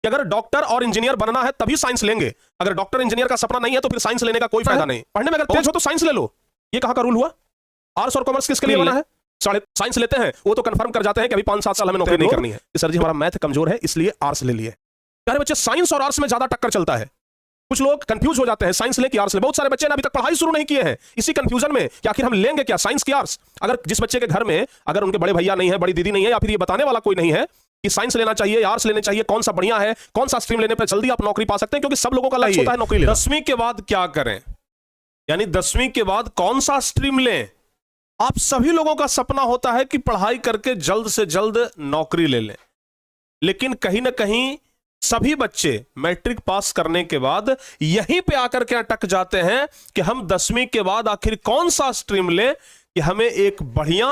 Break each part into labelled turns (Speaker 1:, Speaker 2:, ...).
Speaker 1: कि अगर डॉक्टर और इंजीनियर बनना है तभी साइंस लेंगे, अगर डॉक्टर इंजीनियर का सपना नहीं है तो फिर साइंस लेने का कोई फायदा नहीं। पढ़ने में अगर तेज हो तो साइंस ले लो, ये कहां का रूल हुआ? आर्ट्स और कॉमर्स किसके लिए बना है? साइंस लेते हैं वो तो कंफर्म कर जाते हैं कि अभी 5-7 साल हमें नौकरी नहीं करनी है, सर जी हमारा मैथ कमजोर है इसलिए आर्ट्स ले लिए। प्यारे बच्चे, साइंस और आर्ट्स में ज्यादा टक्कर चलता है। कुछ लोग कंफ्यूज हो जाते हैं साइंस ले कि आर्ट्स ले। बहुत सारे बच्चे ने अभी तक पढ़ाई शुरू नहीं किए हैं इसी कंफ्यूजन में कि आखिर हम लेंगे क्या, साइंस की आर्ट्स। अगर जिस बच्चे के घर में अगर उनके बड़े भैया नहीं है, बड़ी दीदी नहीं है, या फिर ये बताने वाला कोई नहीं है कि साइंस लेना चाहिए या आर्ट्स लेने चाहिए, कौन सा बढ़िया है, कौन सा स्ट्रीम लेने पर जल्दी आप नौकरी पा सकते हैं, क्योंकि सब लोगों का लक्ष्य होता है नौकरी लेना। 10वीं के बाद क्या करें, यानी 10वीं के बाद कौन सा स्ट्रीम लें? आप सभी लोगों का सपना होता है कि पढ़ाई करके जल्द से जल्द नौकरी ले लें, लेकिन कहीं ना कहीं सभी बच्चे मैट्रिक पास करने के बाद यहीं पे आकर के अटक जाते हैं कि हम 10वीं के बाद आखिर कौन सा स्ट्रीम लें कि हमें एक बढ़िया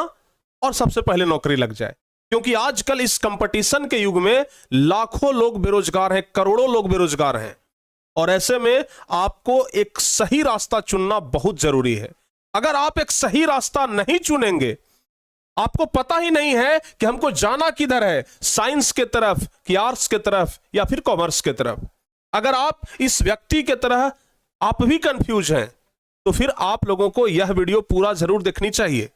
Speaker 1: और सबसे पहले नौकरी लग जाए। क्योंकि आजकल इस कंपटीशन के युग में लाखों लोग बेरोजगार हैं, करोड़ों लोग बेरोजगार हैं, और ऐसे में आपको एक सही रास्ता चुनना बहुत जरूरी है। अगर आप एक सही रास्ता नहीं चुनेंगे, आपको पता ही नहीं है कि हमको जाना किधर है, साइंस के तरफ कि आर्ट्स के तरफ या फिर कॉमर्स के तरफ, अगर आप इस व्यक्ति के तरह आप भी कंफ्यूज हैं तो फिर आप लोगों को यह वीडियो पूरा जरूर देखनी चाहिए।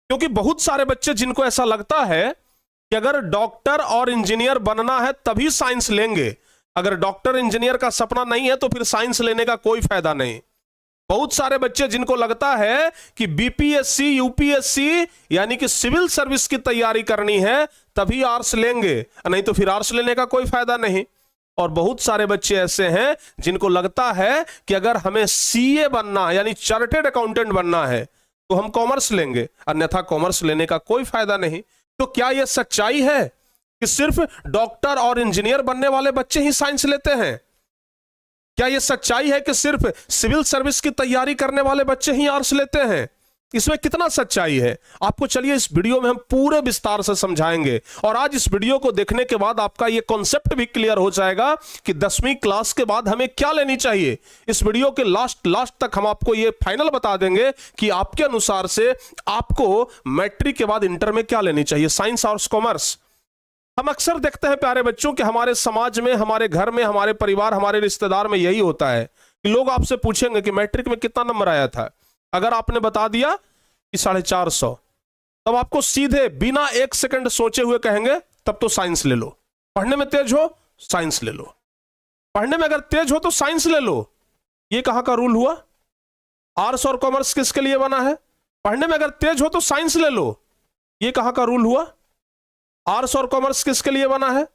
Speaker 1: क्योंकि बहुत सारे बच्चे जिनको ऐसा लगता है कि अगर डॉक्टर और इंजीनियर बनना है तभी साइंस लेंगे, अगर डॉक्टर इंजीनियर का सपना नहीं है तो फिर साइंस लेने का कोई फायदा नहीं। बहुत सारे बच्चे जिनको लगता है कि बीपीएससी यूपीएससी यानी कि सिविल सर्विस की तैयारी करनी है तभी आर्ट्स लेंगे, नहीं तो फिर आर्ट्स लेने का कोई फायदा नहीं। और बहुत सारे बच्चे ऐसे हैं जिनको लगता है कि अगर हमें सीए बनना यानी चार्टेड अकाउंटेंट बनना है तो हम कॉमर्स लेंगे, अन्यथा कॉमर्स लेने का कोई फायदा नहीं। तो क्या यह सच्चाई है कि सिर्फ डॉक्टर और इंजीनियर बनने वाले बच्चे ही साइंस लेते हैं? क्या यह सच्चाई है कि सिर्फ सिविल सर्विस की तैयारी करने वाले बच्चे ही आर्ट्स लेते हैं? इसमें कितना सच्चाई है आपको चलिए इस वीडियो में हम पूरे विस्तार से समझाएंगे। और आज इस वीडियो को देखने के बाद आपका यह कॉन्सेप्ट भी क्लियर हो जाएगा कि 10वीं क्लास के बाद हमें क्या लेनी चाहिए। इस वीडियो के लास्ट तक हम आपको यह फाइनल बता देंगे कि आपके अनुसार से आपको मैट्रिक के बाद इंटर में क्या लेनी चाहिए, साइंस आर्ट्स कॉमर्स। हम अक्सर देखते हैं प्यारे बच्चों कि हमारे समाज में, हमारे घर में, हमारे परिवार, हमारे रिश्तेदार में यही होता है कि लोग आपसे पूछेंगे कि मैट्रिक में कितना नंबर आया था। अगर आपने बता दिया कि 450, तब आपको सीधे बिना 1 सेकंड सोचे हुए कहेंगे तब तो साइंस ले लो। पढ़ने में तेज हो साइंस ले लो, पढ़ने में अगर तेज हो तो साइंस ले लो। ये कहां का रूल हुआ? आर्ट्स और कॉमर्स किसके लिए बना है? पढ़ने में अगर तेज हो तो साइंस ले लो। ये कहां का रूल हुआ? आर्ट्स और कॉमर्स किसके लिए बना है?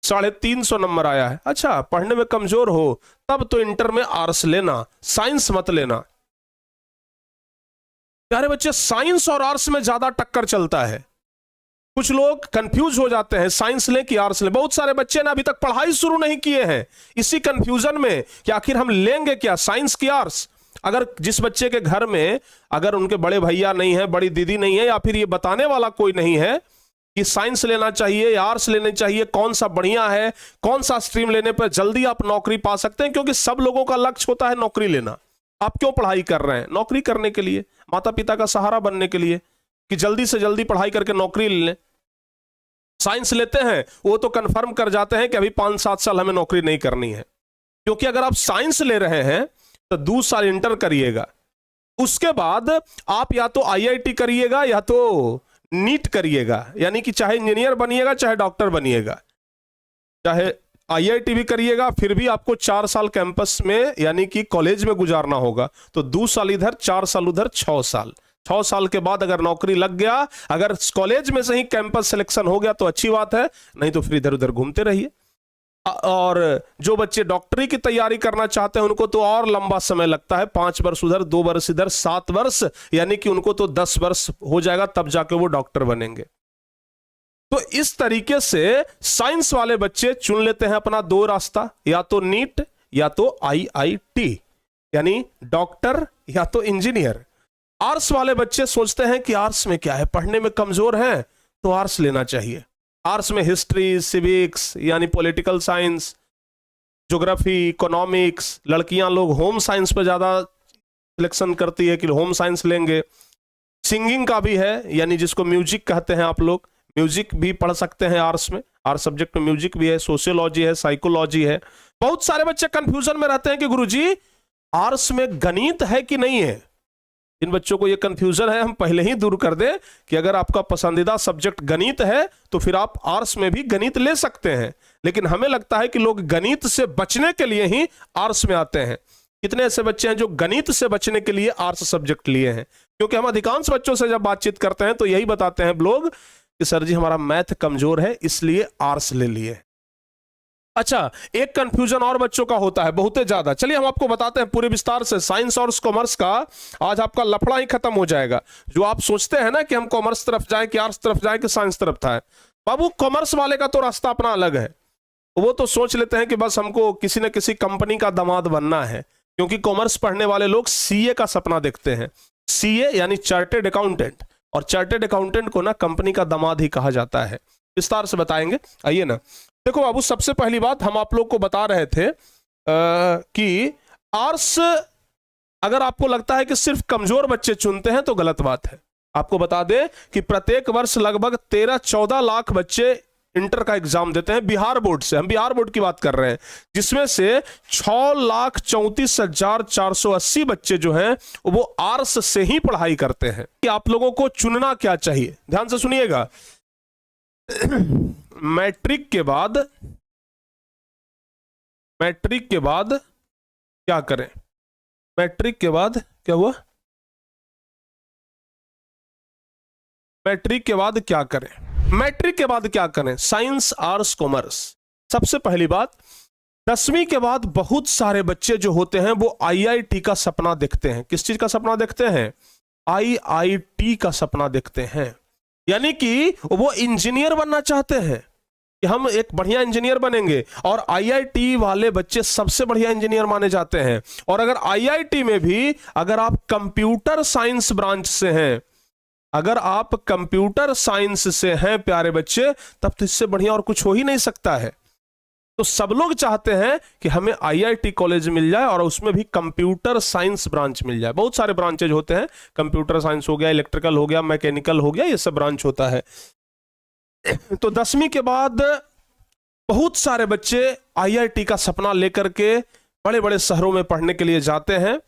Speaker 1: 350 नंबर आया है, अच्छा पढ़ने में कमजोर हो तब तो इंटर में आर्ट्स लेना, साइंस मत लेना। प्यारे बच्चे, साइंस और आर्ट्स में ज्यादा टक्कर चलता है। कुछ लोग कंफ्यूज हो जाते हैं साइंस ले कि आर्ट्स ले। बहुत सारे बच्चे ने अभी तक पढ़ाई शुरू नहीं किए हैं इसी कंफ्यूजन में कि आखिर हम लेंगे क्या, साइंस की आर्ट्स। अगर जिस बच्चे के घर में अगर उनके बड़े भैया नहीं है, बड़ी दीदी नहीं है, या फिर ये बताने वाला कोई नहीं है कि साइंस लेना चाहिए या आर्ट्स लेने चाहिए, कौन सा बढ़िया है, कौन सा स्ट्रीम लेने पर जल्दी आप नौकरी पा सकते हैं, क्योंकि सब लोगों का लक्ष्य होता है नौकरी लेना। आप क्यों पढ़ाई कर रहे हैं? नौकरी करने के लिए, माता पिता का सहारा बनने के लिए, कि जल्दी से जल्दी पढ़ाई करके नौकरी ले लें। साइंस लेते हैं वो तो कंफर्म कर जाते हैं कि अभी 5-7 साल हमें नौकरी नहीं करनी है। क्योंकि अगर आप साइंस ले रहे हैं तो 2 साल इंटर करिएगा, उसके बाद आप या तो IIT करिएगा या तो नीट करिएगा, यानी कि चाहे इंजीनियर बनिएगा चाहे डॉक्टर बनिएगा, चाहे IIT भी करिएगा, फिर भी आपको 4 साल कैंपस में यानी कि कॉलेज में गुजारना होगा। तो 2 साल इधर 4 साल उधर 6 साल। 6 साल के बाद अगर नौकरी लग गया, अगर कॉलेज में से ही कैंपस सिलेक्शन हो गया तो अच्छी बात है, नहीं तो फिर इधर उधर घूमते रहिए। और जो बच्चे डॉक्टरी की तैयारी करना चाहते हैं उनको तो और लंबा समय लगता है, 5 वर्ष उधर 2 वर्ष इधर 7 वर्ष, यानी कि उनको तो 10 वर्ष हो जाएगा तब जाके वो डॉक्टर बनेंगे। तो इस तरीके से साइंस वाले बच्चे चुन लेते हैं अपना 2 रास्ता, या तो नीट या तो IIT, यानी डॉक्टर या तो इंजीनियर। आर्ट्स वाले बच्चे सोचते हैं कि आर्ट्स में क्या है, पढ़ने में कमजोर हैं तो आर्ट्स लेना चाहिए। आर्ट्स में हिस्ट्री, सिविक्स यानी पॉलिटिकल साइंस, ज्योग्राफी, इकोनॉमिक्स, लड़कियां लोग होम साइंस पर ज्यादा सिलेक्शन करती है कि होम साइंस लेंगे। सिंगिंग का भी है, यानी जिसको म्यूजिक कहते हैं आप लोग, म्यूजिक भी पढ़ सकते हैं आर्ट्स में, आर्ट्स सब्जेक्ट में म्यूजिक भी है, सोशियोलॉजी है, साइकोलॉजी है। बहुत सारे बच्चे कंफ्यूजन में रहते हैं कि गुरुजी आर्ट्स में गणित है कि नहीं है। जिन बच्चों को ये कंफ्यूजन है हम पहले ही दूर कर दें कि अगर आपका पसंदीदा सब्जेक्ट गणित है तो फिर आप आर्ट्स में भी गणित ले सकते हैं। लेकिन हमें लगता है कि लोग गणित से बचने के लिए ही आर्ट्स में आते हैं। कितने ऐसे बच्चे हैं जो गणित से बचने के लिए आर्ट्स सब्जेक्ट लिए हैं? क्योंकि हम अधिकांश बच्चों से जब बातचीत करते हैं तो यही बताते हैं लोग कि सर जी हमारा मैथ कमजोर है इसलिए आर्ट्स ले लिए। अच्छा, एक कंफ्यूजन और बच्चों का होता है बहुत ज्यादा, चलिए हम आपको बताते हैं पूरे विस्तार से। साइंस और कॉमर्स का आज आपका लफड़ा ही खत्म हो जाएगा। जो आप सोचते हैं ना कि हम कॉमर्स तरफ जाए कि आर्ट्स तरफ जाए कि साइंस तरफ जाए, बाबू कॉमर्स वाले का तो रास्ता अपना अलग है। वो तो सोच लेते हैं कि बस हमको किसी न किसी कंपनी का दामाद बनना है, क्योंकि कॉमर्स पढ़ने वाले लोग सीए का सपना देखते हैं। सीए यानी चार्टेड अकाउंटेंट, और चार्टेड अकाउंटेंट को ना कंपनी का दामाद ही कहा जाता है। विस्तार से बताएंगे, आइए ना। देखो बाबू, सबसे पहली बात हम आप लोग को बता रहे थे कि आर्ट्स अगर आपको लगता है कि सिर्फ कमजोर बच्चे चुनते हैं तो गलत बात है। आपको बता दें कि प्रत्येक वर्ष लगभग 13-14 लाख बच्चे इंटर का एग्जाम देते हैं बिहार बोर्ड से। हम बिहार बोर्ड की बात कर रहे हैं, जिसमें से 6,34,480 बच्चे जो हैं वो आर्ट्स से ही पढ़ाई करते हैं। कि आप लोगों को चुनना क्या चाहिए, ध्यान से सुनिएगा। मैट्रिक के बाद क्या करें? मैट्रिक के बाद क्या हुआ? मैट्रिक के बाद क्या करें? मैट्रिक के बाद क्या करें? Science, arts, commerce. सबसे पहली बात, 10वीं के बाद बहुत सारे बच्चे जो होते हैं वो आईआईटी का सपना देखते हैं। किस चीज का सपना देखते हैं? आईआईटी का सपना देखते हैं। यानी कि वो इंजीनियर बनना चाहते हैं कि हम एक बढ़िया इंजीनियर बनेंगे, और आईआईटी वाले बच्चे सबसे बढ़िया इंजीनियर माने जाते हैं। और अगर आईआईटी में भी अगर आप कंप्यूटर साइंस ब्रांच से हैं, अगर आप कंप्यूटर साइंस से हैं प्यारे बच्चे, तब तो इससे बढ़िया और कुछ हो ही नहीं सकता है। तो सब लोग चाहते हैं कि हमें आईआईटी कॉलेज मिल जाए और उसमें भी कंप्यूटर साइंस ब्रांच मिल जाए। बहुत सारे ब्रांचेज होते हैं, कंप्यूटर साइंस हो गया, इलेक्ट्रिकल हो गया, मैकेनिकल हो गया, ये सब ब्रांच होता है। तो 10वीं के बाद बहुत सारे बच्चे आईआईटी का सपना लेकर के बड़े बड़े शहरों में पढ़ने के लिए जाते हैं।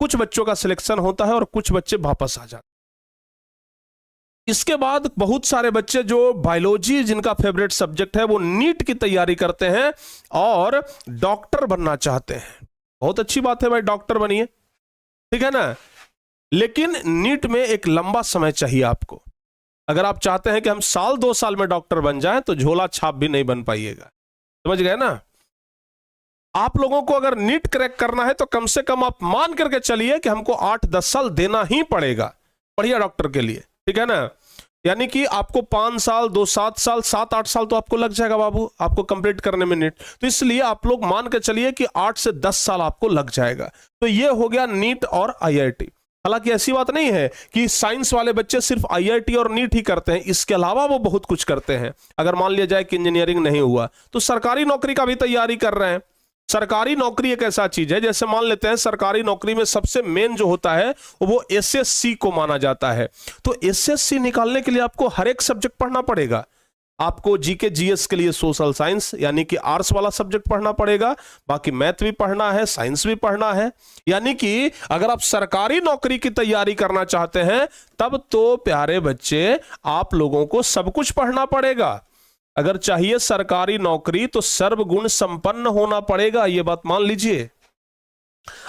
Speaker 1: कुछ बच्चों का सिलेक्शन होता है और कुछ बच्चे वापस आ जाते हैं। इसके बाद बहुत सारे बच्चे जो बायोलॉजी जिनका फेवरेट सब्जेक्ट है वो नीट की तैयारी करते हैं और डॉक्टर बनना चाहते हैं। बहुत अच्छी बात है भाई, डॉक्टर बनिए, ठीक है ना। लेकिन नीट में एक लंबा समय चाहिए आपको। अगर आप चाहते हैं कि हम 1-2 साल में डॉक्टर बन जाएं तो झोला छाप भी नहीं बन पाइएगा, समझ गए ना। आप लोगों को अगर नीट क्रैक करना है तो कम से कम आप मान करके चलिए कि हमको 8-10 साल देना ही पड़ेगा बढ़िया डॉक्टर के लिए, ठीक है ना। यानी कि आपको 5 साल, 2-7 साल, 7-8 साल तो आपको लग जाएगा बाबू आपको कंप्लीट करने में नीट। तो इसलिए आप लोग मान के चलिए कि 8 से 10 साल आपको लग जाएगा। तो ये हो गया नीट और आईआईटी। हालांकि ऐसी बात नहीं है कि साइंस वाले बच्चे सिर्फ आईआईटी और नीट ही करते हैं, इसके अलावा वो बहुत कुछ करते हैं। अगर मान लिया जाए कि इंजीनियरिंग नहीं हुआ तो सरकारी नौकरी का भी तैयारी कर रहे हैं। सरकारी नौकरी एक ऐसा चीज है, जैसे मान लेते हैं सरकारी नौकरी में सबसे मेन जो होता है वो एसएससी को माना जाता है। तो एसएससी निकालने के लिए आपको हर एक सब्जेक्ट पढ़ना पड़ेगा। आपको जीके जीएस के लिए सोशल साइंस यानी कि आर्ट्स वाला सब्जेक्ट पढ़ना पड़ेगा, बाकी मैथ भी पढ़ना है, साइंस भी पढ़ना है। यानी कि अगर आप सरकारी नौकरी की तैयारी करना चाहते हैं तब तो प्यारे बच्चे आप लोगों को सब कुछ पढ़ना पड़ेगा। अगर चाहिए सरकारी नौकरी तो सर्वगुण संपन्न होना पड़ेगा, यह बात मान लीजिए।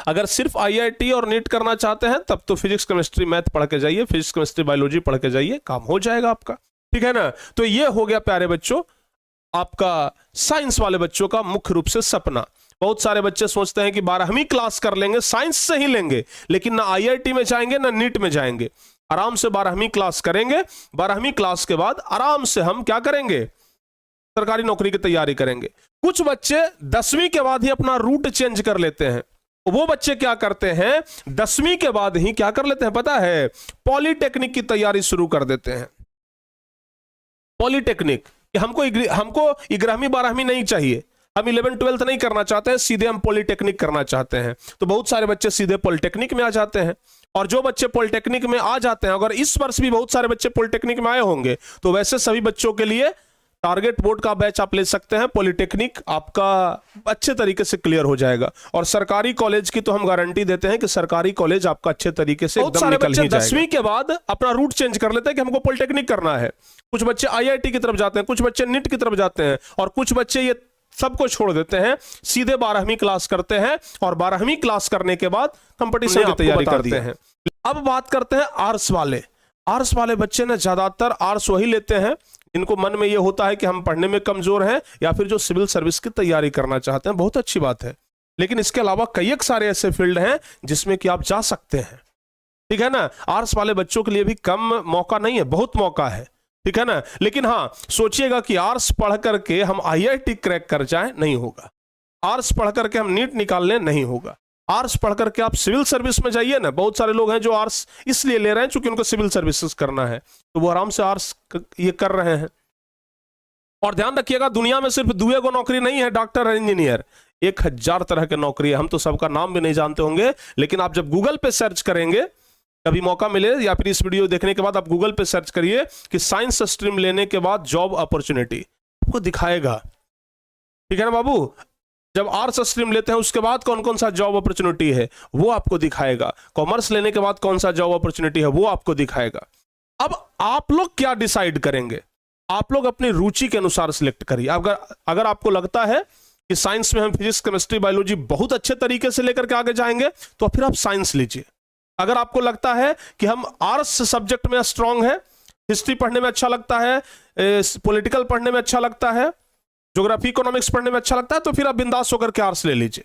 Speaker 1: अगर सिर्फ आईआईटी और नीट करना चाहते हैं तब तो फिजिक्स केमिस्ट्री मैथ पढ़ के जाइए, फिजिक्स केमिस्ट्री बायोलॉजी पढ़ के जाइए, काम हो जाएगा आपका, ठीक है ना। तो यह हो गया प्यारे बच्चों आपका साइंस वाले बच्चों का मुख्य रूप से सपना। बहुत सारे बच्चे सोचते हैं कि 12वीं क्लास कर लेंगे, साइंस से ही लेंगे, लेकिन ना आईआईटी में जाएंगे ना नीट में जाएंगे। आराम से 12वीं क्लास करेंगे, 12वीं क्लास के बाद आराम से हम क्या करेंगे, सरकारी नौकरी की तैयारी करेंगे। कुछ बच्चे 10वीं के बाद ही अपना रूट चेंज कर लेते हैं। वो बच्चे क्या करते हैं, 10वीं के बाद ही क्या कर लेते हैं पता है, पॉलिटेक्निक की तैयारी शुरू कर देते हैं। पॉलिटेक्निक कि हमको 11वीं 12वीं नहीं चाहिए, हम 11th-12th नहीं करना चाहते हैं, सीधे हम पॉलिटेक्निक करना चाहते हैं। तो बहुत सारे बच्चे सीधे पॉलिटेक्निक में आ जाते हैं। और जो बच्चे पॉलिटेक्निक में आ जाते हैं, अगर इस वर्ष भी बहुत सारे बच्चे पॉलिटेक्निक में आए होंगे, तो वैसे सभी बच्चों के लिए टारगेट बोर्ड का बैच आप ले सकते हैं। पॉलिटेक्निक आपका अच्छे तरीके से क्लियर हो जाएगा। और सरकारी कॉलेज की तो हम गारंटी देते हैं कि सरकारी कॉलेज आपका अच्छे तरीके से एकदम निकल ही जाएगा। 10वीं के बाद अपना रूट चेंज कर लेते हैं कि हमको पॉलिटेक्निक करना है। कुछ बच्चे आईआईटी की तरफ जाते हैं, कुछ बच्चे नीट की तरफ जाते हैं, और कुछ बच्चे ये सबको छोड़ देते हैं, सीधे 12वीं क्लास करते हैं, और 12वीं क्लास करने के बाद कंपटीशन की तैयारी करते हैं। अब बात करते हैं आर्ट्स वाले। आर्ट्स वाले बच्चे ना ज्यादातर आर्ट्स वही लेते हैं इनको मन में ये होता है कि हम पढ़ने में कमजोर हैं, या फिर जो सिविल सर्विस की तैयारी करना चाहते हैं। बहुत अच्छी बात है, लेकिन इसके अलावा कई एक सारे ऐसे फील्ड हैं जिसमें कि आप जा सकते हैं, ठीक है ना। आर्ट्स वाले बच्चों के लिए भी कम मौका नहीं है, बहुत मौका है, ठीक है ना। लेकिन हाँ, सोचिएगा कि आर्ट्स पढ़ करके हम आईआईटी क्रैक कर जाए, नहीं होगा। आर्ट्स पढ़ करके हम नीट निकाल लें, नहीं होगा। आर्ट्स पढ़ करके आप सिविल सर्विस में जाइए ना। बहुत सारे लोग हैं जो आर्ट्स इसलिए ले रहे हैं क्योंकि उनको सिविल सर्विसेज करना है, तो वो आराम से आर्ट्स ये कर रहे हैं। और ध्यान रखिएगा, दुनिया में सिर्फ दुए को नौकरी नहीं है, डॉक्टर और इंजीनियर, 1000 तरह के नौकरी है। हम तो सबका नाम भी नहीं जानते होंगे, लेकिन आप जब गूगल पे सर्च करेंगे, कभी मौका मिले या फिर इस वीडियो देखने के बाद आप गूगल पे सर्च करिए कि साइंस स्ट्रीम लेने के बाद जॉब अपॉर्चुनिटी, आपको दिखाएगा, ठीक है ना बाबू। जब आर्ट्स स्ट्रीम लेते हैं उसके बाद कौन कौन सा जॉब अपॉर्चुनिटी है वो आपको दिखाएगा। कॉमर्स लेने के बाद कौन सा जॉब अपॉर्चुनिटी है वो आपको दिखाएगा। अब आप लोग क्या डिसाइड करेंगे? आप लोग अपनी रुचि के अनुसार सिलेक्ट करिए। अगर आपको लगता है कि साइंस में हम फिजिक्स, केमिस्ट्री, बायोलॉजी बहुत अच्छे तरीके से लेकर के आगे जाएंगे, तो फिर आप साइंस लीजिए। अगर आपको लगता है कि हम आर्ट्स सब्जेक्ट में स्ट्रांग है, हिस्ट्री पढ़ने में अच्छा लगता है, पॉलिटिकल पढ़ने में अच्छा लगता है, ज्योग्राफी, इकोनॉमिक्स पढ़ने में अच्छा लगता है, तो फिर आप बिंदास होकर के आर्ट्स ले लीजिए।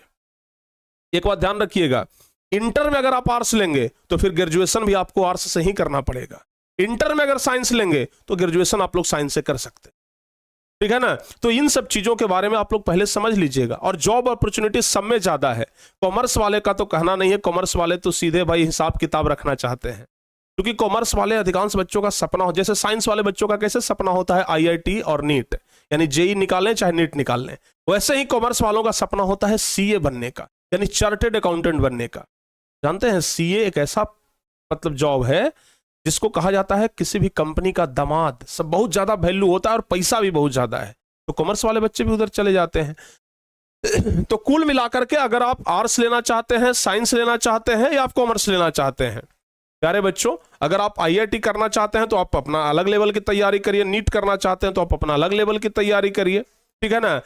Speaker 1: एक बात ध्यान रखिएगा, इंटर में अगर आप आर्ट्स लेंगे तो फिर ग्रेजुएशन भी आपको आर्ट्स से ही करना पड़ेगा। इंटर में अगर साइंस लेंगे तो ग्रेजुएशन आप लोग साइंस से कर सकते हैं, ठीक है ना। तो इन सब चीजों के बारे में आप लोग पहले समझ लीजिएगा। और जॉब अपॉर्चुनिटी सब में ज्यादा है। कॉमर्स वाले का तो कहना नहीं है, कॉमर्स वाले तो सीधे भाई हिसाब किताब रखना चाहते हैं, क्योंकि कॉमर्स वाले अधिकांश बच्चों का सपना हो, जैसे साइंस वाले बच्चों का कैसे सपना होता है आईआईटी और नीट, यानी जेई निकालें चाहे नीट निकाल लें, वैसे ही कॉमर्स वालों का सपना होता है सीए बनने का, यानी चार्टेड अकाउंटेंट बनने का। जानते हैं सीए एक ऐसा मतलब जॉब है जिसको कहा जाता है किसी भी कंपनी का दामाद, सब बहुत ज्यादा वैल्यू होता है और पैसा भी बहुत ज्यादा है, तो कॉमर्स वाले बच्चे भी उधर चले जाते हैं। तो कुल मिलाकर के अगर आप आर्ट्स लेना चाहते हैं, साइंस लेना चाहते हैं, या आप कॉमर्स लेना चाहते हैं, प्यारे बच्चों, अगर आप आईआईटी करना चाहते हैं तो आप अपना अलग लेवल की तैयारी करिए, नीट करना चाहते हैं तो आप अपना अलग लेवल की तैयारी करिए, ठीक है ना।